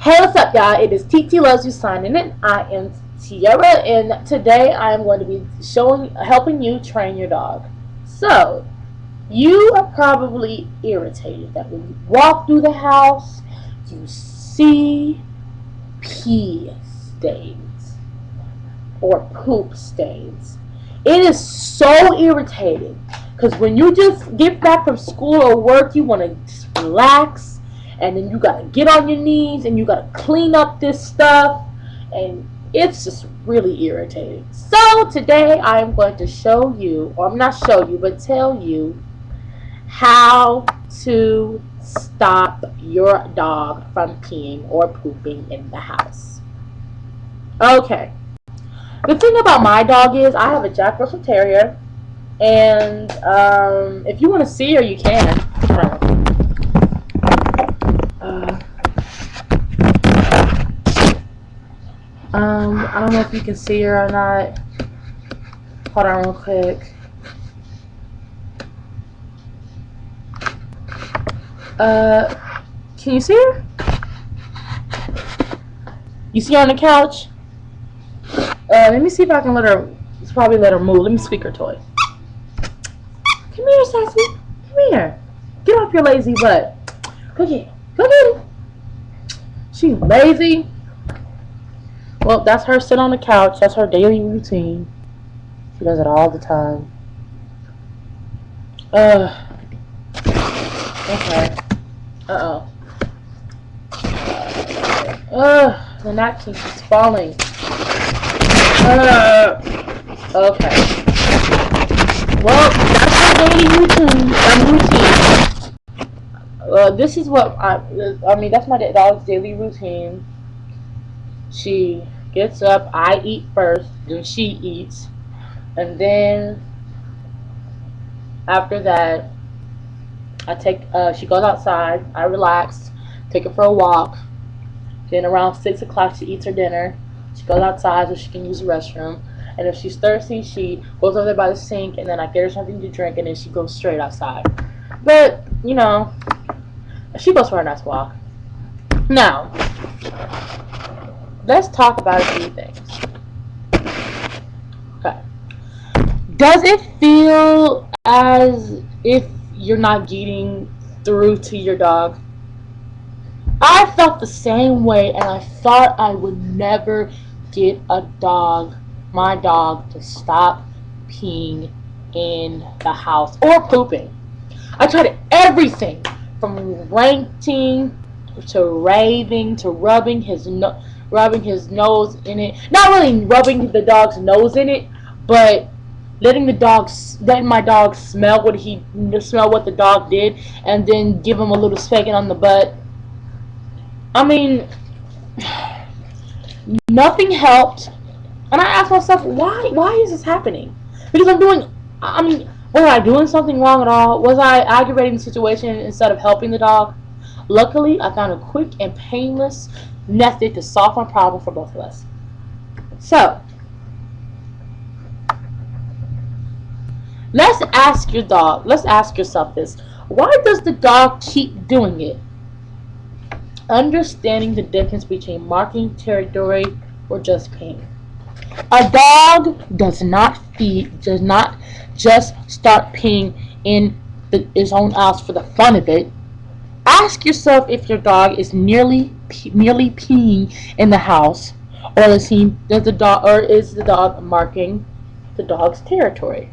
Hey, what's up, y'all? It is TT Loves You signing in. I am Tiara, and today I am going to be helping you train your dog. So, you are probably irritated that when you walk through the house, you see pee stains or poop stains. It is so irritating because when you just get back from school or work, you want to just relax, and then you gotta get on your knees and you gotta clean up this stuff, and it's just really irritating. So today I am going to show you, or I'm not show you, but tell you how to stop your dog from peeing or pooping in the house. Okay. The thing about my dog is I have a Jack Russell Terrier, and if you want to see her, you can. I don't know if you can see her or not. Hold on real quick. Can you see her? You see her on the couch? Let me see if I can let her, probably let her move. Let me squeak her toy. Come here, Sassy. Come here. Get off your lazy butt. Go get it. Go get it. She's lazy. Well, that's her sit on the couch. That's her daily routine. She does it all the time. Okay. The napkin keeps falling. Okay. Well, that's her daily routine. This is what I mean. That's my dog's daily routine. She gets up. I eat first, then she eats, and then after that, I take. She goes outside. I relax, take her for a walk. Then around 6 o'clock, she eats her dinner. She goes outside so she can use the restroom. And if she's thirsty, she goes over there by the sink, and then I get her something to drink, and then she goes straight outside. But, you know, she goes for a nice walk. Now, let's talk about a few things. Okay. Does it feel as if you're not getting through to your dog? I felt the same way, and I thought I would never get my dog, to stop peeing in the house or pooping. I tried everything from ranting to raving to rubbing his nose in it. Not really rubbing the dog's nose in it, but letting my dog smell what the dog did, and then give him a little spanking on the butt. I mean, nothing helped. And I asked myself, why is this happening? Because was I doing something wrong at all? Was I aggravating the situation instead of helping the dog? Luckily, I found a quick and painless method to solve my problem for both of us. So, let's ask yourself this. Why does the dog keep doing it? Understanding the difference between marking territory or just peeing. A dog does not just start peeing in his own house for the fun of it. Ask yourself if your dog is merely peeing in the house, or is the dog marking the dog's territory.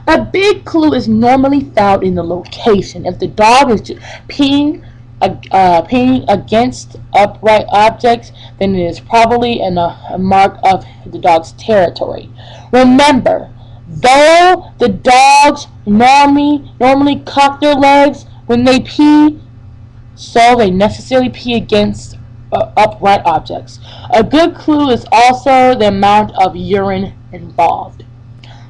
A big clue is normally found in the location. If the dog is just peeing against upright objects, then it is probably a mark of the dog's territory. Remember, though the dogs normally cock their legs when they pee, so they necessarily pee against upright objects. A good clue is also the amount of urine involved.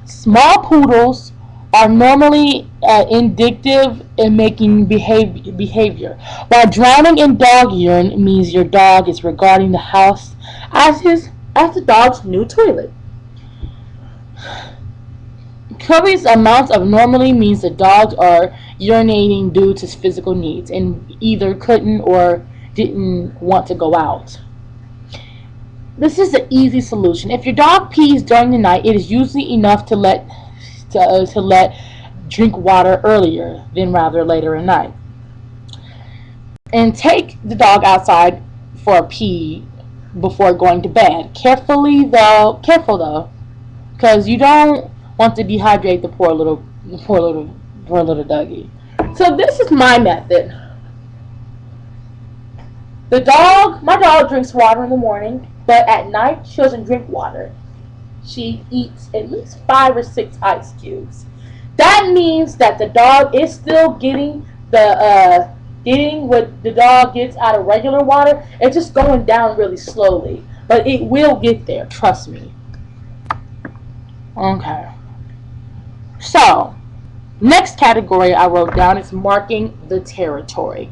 Small poodles are normally indicative in making behavior, while drowning in dog urine means your dog is regarding the house as the dog's new toilet. Copious amounts of normally means the dogs are urinating due to physical needs and either couldn't or didn't want to go out. This is an easy solution. If your dog pees during the night, it is usually enough to let drink water earlier than rather later in night. And take the dog outside for a pee before going to bed. Careful though, because you don't want to dehydrate the poor little doggy. So this is my method. My dog drinks water in the morning, but at night she doesn't drink water. She eats at least 5 or 6 ice cubes. That means that the dog is still getting what the dog gets out of regular water. It's just going down really slowly, but it will get there, trust me. Okay. So, next category I wrote down is marking the territory.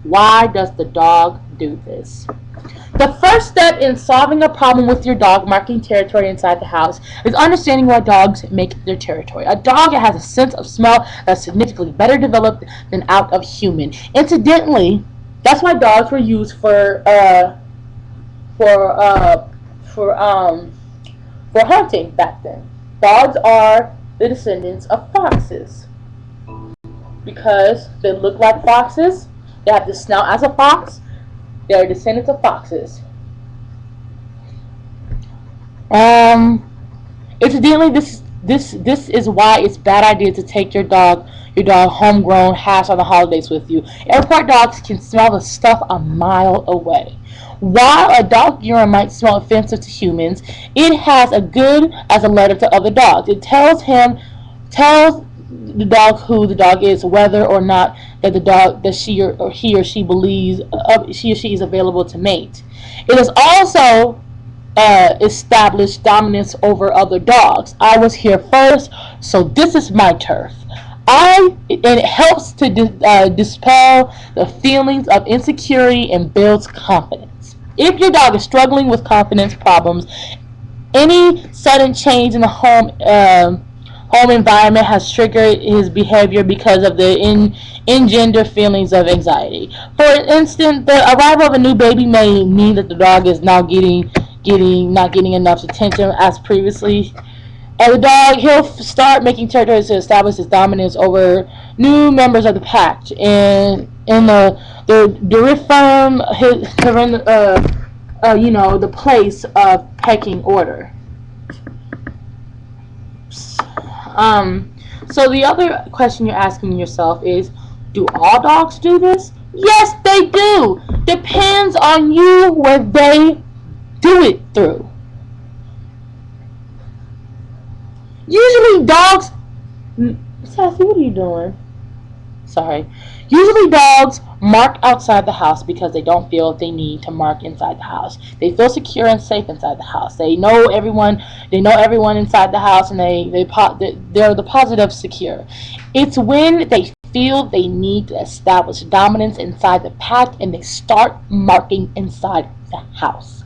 Why does the dog do this? The first step in solving a problem with your dog marking territory inside the house is understanding why dogs make their territory. A dog has a sense of smell that's significantly better developed than out of human. Incidentally, that's why dogs were used for hunting back then. Dogs are the descendants of foxes because they look like foxes. They have the snout as a fox. They are descendants of foxes. Incidentally, this is why it's a bad idea to take your dog homegrown hash on the holidays with you. Airport dogs can smell the stuff a mile away. While a dog urine might smell offensive to humans, it has a good as a letter to other dogs. It tells the dog who the dog is, whether or not that he or she believes she or she is available to mate. It has also established dominance over other dogs. I was here first, so this is my turf. And it helps to dispel the feelings of insecurity and builds confidence. If your dog is struggling with confidence problems, any sudden change in the home environment has triggered his behavior because of the engender feelings of anxiety. For instance, the arrival of a new baby may mean that the dog is now not getting enough attention as previously. And the dog, he'll start making territory to establish his dominance over new members of the pack. And in the reaffirm the place of pecking order. So the other question you're asking yourself is, do all dogs do this? Yes, they do. Depends on you where they do it through. Usually dogs... Sassy, what are you doing? Sorry. Usually dogs mark outside the house because they don't feel they need to mark inside the house. They feel secure and safe inside the house. They know everyone inside the house, and they're the positive secure. It's when they feel they need to establish dominance inside the pack and they start marking inside the house.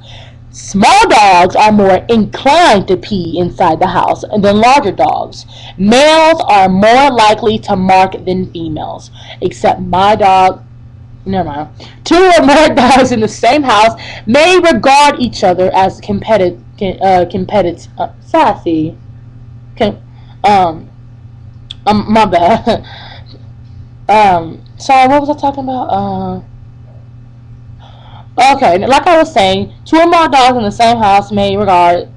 Small dogs are more inclined to pee inside the house than larger dogs. Males are more likely to mark than females. Except my dog, never mind. 2 or more dogs in the same house may regard each other as sassy. My bad. Sorry, what was I talking about? Okay, like I was saying, 2 or more dogs in the same house may regard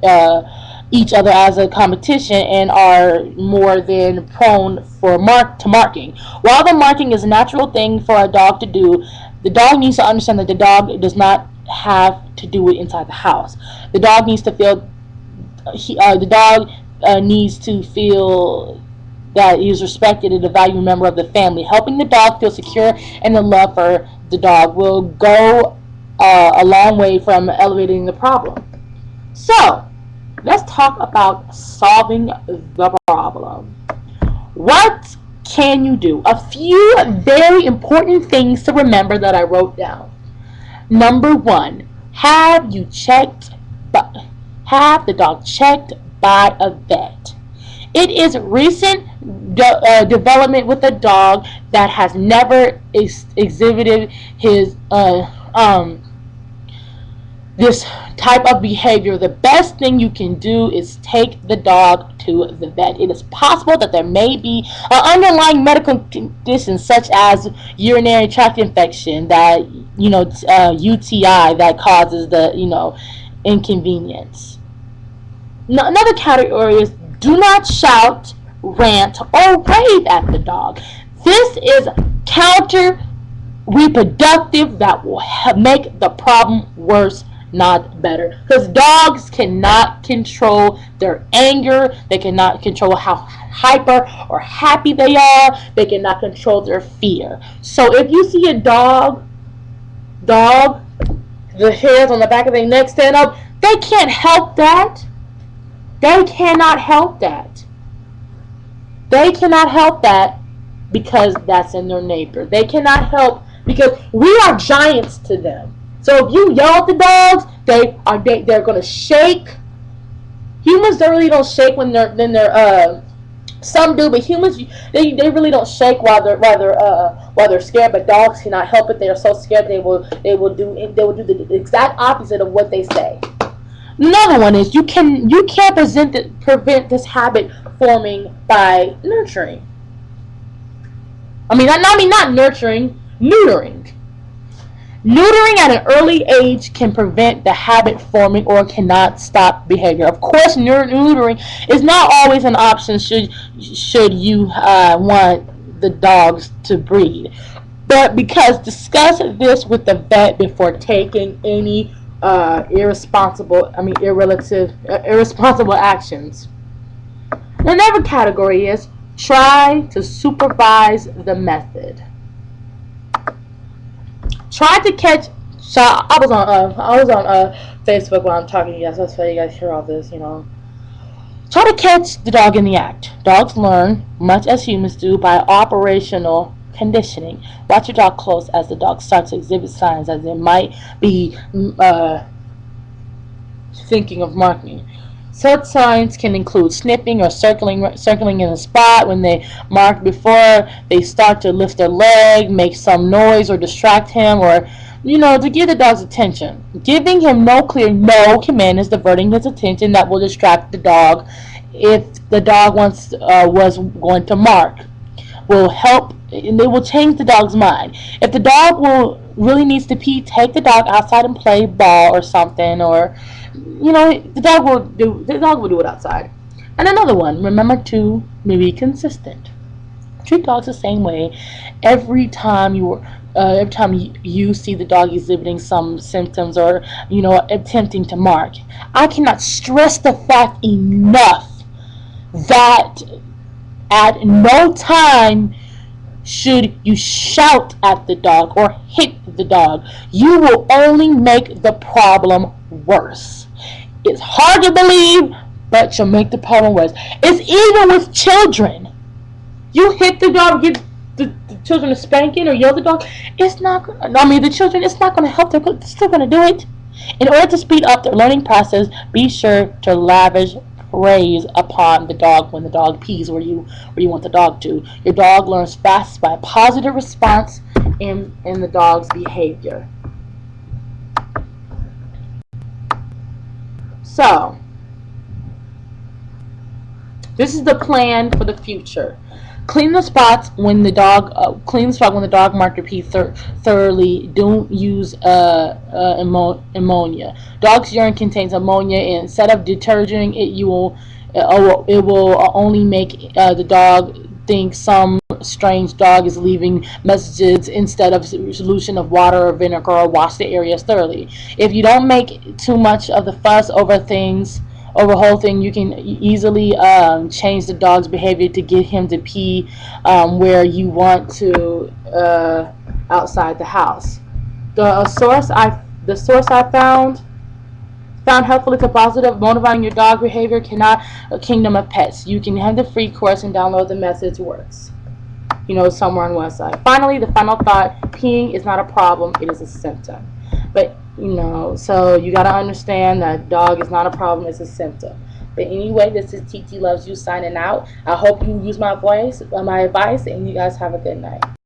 each other as a competition and are more than prone to marking. While the marking is a natural thing for a dog to do, the dog needs to understand that the dog does not have to do it inside the house. The dog needs to feel that he is respected and a valued member of the family. Helping the dog feel secure and the love for the dog will go a long way from elevating the problem. So, let's talk about solving the problem. What can you do? A few very important things to remember that I wrote down. Number 1, have the dog checked by a vet. It is development with a dog that has never exhibited his this type of behavior, the best thing you can do is take the dog to the vet. It is possible that there may be an underlying medical condition such as urinary tract infection, that UTI, that causes the inconvenience. Another category is do not shout, rant, or rave at the dog. This is counter reproductive that will make the problem worse, not better, because dogs cannot control their anger. They cannot control how hyper or happy they are. They cannot control their fear. So if you see a dog, the hairs on the back of their neck stand up, they can't help that. They cannot help that. They cannot help that because that's in their nature. They cannot help because we are giants to them. So if you yell at the dogs, they're gonna shake. Humans, they really don't shake when they're some do, but humans, they really don't shake while they're scared. But dogs cannot help it. They are so scared they will do the exact opposite of what they say. Another one is you can't prevent this habit forming by nurturing. Not nurturing, neutering. Neutering at an early age can prevent the habit forming or cannot stop behavior. Of course, neutering is not always an option should you want the dogs to breed. But discuss this with the vet before taking any irresponsible actions. Another category is try to supervise the method. Try to catch. So I was on Facebook while I'm talking to you guys. That's why you guys hear all this. Try to catch the dog in the act. Dogs learn much as humans do by operational conditioning. Watch your dog close as the dog starts to exhibit signs as it might be thinking of marking. Such signs can include sniffing or circling in a spot when they marked before they start to lift their leg, make some noise, or distract him, or to get the dog's attention. Giving him no clear no command is diverting his attention that will distract the dog. If the dog was going to mark, will help. They will change the dog's mind. If the dog really needs to pee, take the dog outside and play ball or something, or the dog will do it outside. And another one, remember to be consistent. Treat dogs the same way every time you see the dog exhibiting some symptoms or attempting to mark. I cannot stress the fact enough that at no time should you shout at the dog or hit the dog. You will only make the problem worse. It's hard to believe, but you'll make the problem worse. It's even with children. You hit the dog, give the children a spanking or yell at the dog. It's not going to help. They're still going to do it. In order to speed up their learning process, be sure to lavish praise upon the dog when the dog pees where you want the dog to. Your dog learns fast by a positive response in the dog's behavior. So, this is the plan for the future. Clean the spots when the dog marked your pee thoroughly. Don't use ammonia. Dog's urine contains ammonia, and instead of deterging it, it will only make the dog think some strange dog is leaving messages instead of solution of water or vinegar, or wash the areas thoroughly. If you don't make too much of the fuss over the whole thing, you can easily change the dog's behavior to get him to pee where you want to outside the house. The source I found helpful to positive motivating your dog behavior cannot a Kingdom of Pets. You can have the free course and download the message works. Somewhere on the website. Finally, the final thought: peeing is not a problem; it is a symptom. But so you got to understand that dog is not a problem; it's a symptom. But anyway, this is TT Loves You signing out. I hope you use my advice, and you guys have a good night.